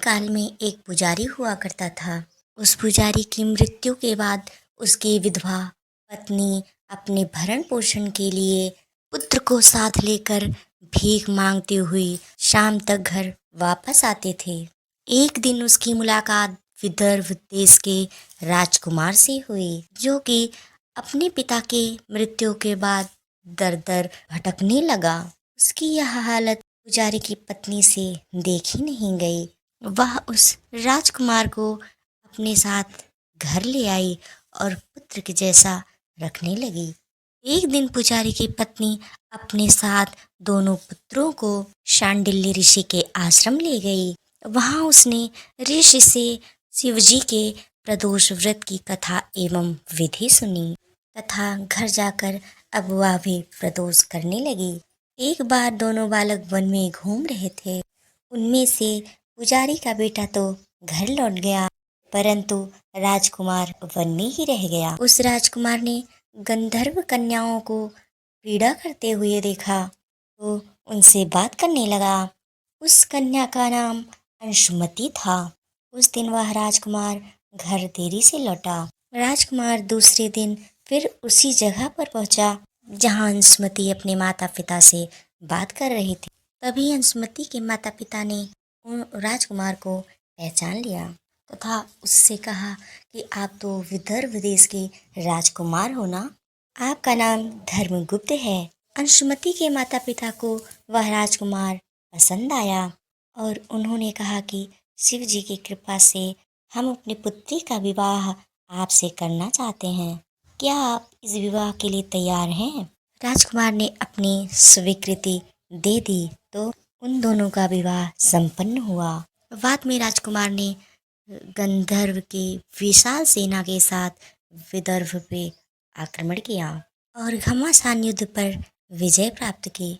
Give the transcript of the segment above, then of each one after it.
काल में एक पुजारी हुआ करता था। उस पुजारी की मृत्यु के बाद उसकी विधवा पत्नी अपने भरण पोषण के लिए पुत्र को साथ लेकर भीख मांगती हुई शाम तक घर वापस आते थे। एक दिन उसकी मुलाकात विदर्भ देश के राजकुमार से हुई, जो कि अपने पिता के मृत्यु के बाद दर दर भटकने लगा। उसकी यह हालत पुजारी की पत्नी से देखी नहीं गई। वह उस राजकुमार को अपने साथ घर ले आई और पुत्र के जैसा रखने लगी। एक दिन पुजारी की पत्नी अपने साथ दोनों पुत्रों को शांडिल्य ऋषि के आश्रम ले गई। वहां उसने ऋषि से शिवजी के प्रदोष व्रत की कथा एवं विधि सुनी तथा घर जाकर अब वह भी प्रदोष करने लगी। एक बार दोनों बालक वन में घूम रहे थे। उनमें से पुजारी का बेटा तो घर लौट गया, परंतु राजकुमार वन में ही रह गया। उस राजकुमार ने गंधर्व कन्याओं को पीड़ा करते हुए देखा तो उनसे बात करने लगा। उस कन्या का नाम अंशुमति था। उस दिन वह राजकुमार घर देरी से लौटा। राजकुमार दूसरे दिन फिर उसी जगह पर पहुंचा जहां अंशुमति अपने माता पिता से बात कर रही थी। तभी अंशुमति के माता पिता ने राजकुमार को पहचान लिया तथा उससे कहा कि आप तो विदर्भ देश के राजकुमार हो ना, आपका नाम धर्मगुप्त है। अंशुमति के माता पिता को वह राजकुमार पसंद आया और उन्होंने कहा कि शिव जी की कृपा से हम अपनी पुत्री का विवाह आपसे करना चाहते हैं। क्या आप इस विवाह के लिए तैयार हैं? राजकुमार ने अपनी स्वीकृति दे दी तो उन दोनों का विवाह संपन्न हुआ। बाद में राजकुमार ने गंधर्व की विशाल सेना के साथ विदर्भ पे आक्रमण किया और घमासान युद्ध पर विजय प्राप्त की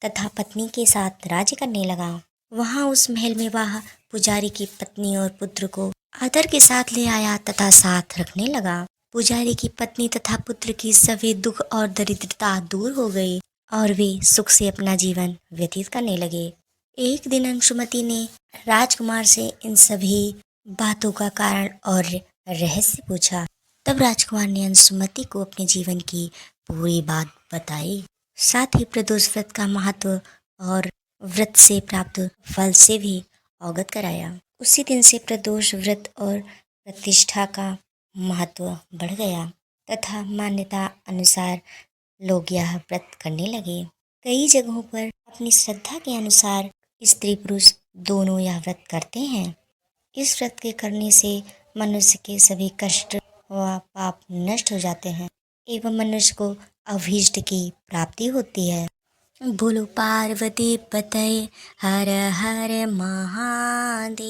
तथा पत्नी के साथ राज्य करने लगा। वहां उस महल में वह पुजारी की पत्नी और पुत्र को आदर के साथ ले आया तथा साथ रखने लगा। पुजारी की पत्नी तथा पुत्र की सभी दुख और दरिद्रता दूर हो गई और वे सुख से अपना जीवन व्यतीत करने लगे। एक दिन अंशुमति ने राजकुमार से इन सभी बातों का कारण और रहस्य पूछा। तब राजकुमार ने अंशुमति को अपने जीवन की पूरी बात बताई, साथ ही प्रदोष व्रत का महत्व और व्रत से प्राप्त फल से भी अवगत कराया। उसी दिन से प्रदोष व्रत और प्रतिष्ठा का महत्व बढ़ गया तथा मान्यता अनुसार लोग यह व्रत करने लगे। कई जगहों पर अपनी श्रद्धा के अनुसार स्त्री पुरुष दोनों यह व्रत करते हैं। इस व्रत के करने से मनुष्य के सभी कष्ट व पाप नष्ट हो जाते हैं एवं मनुष्य को अभीष्ट की प्राप्ति होती है। बोलो पार्वती पतये हर हर महादेव।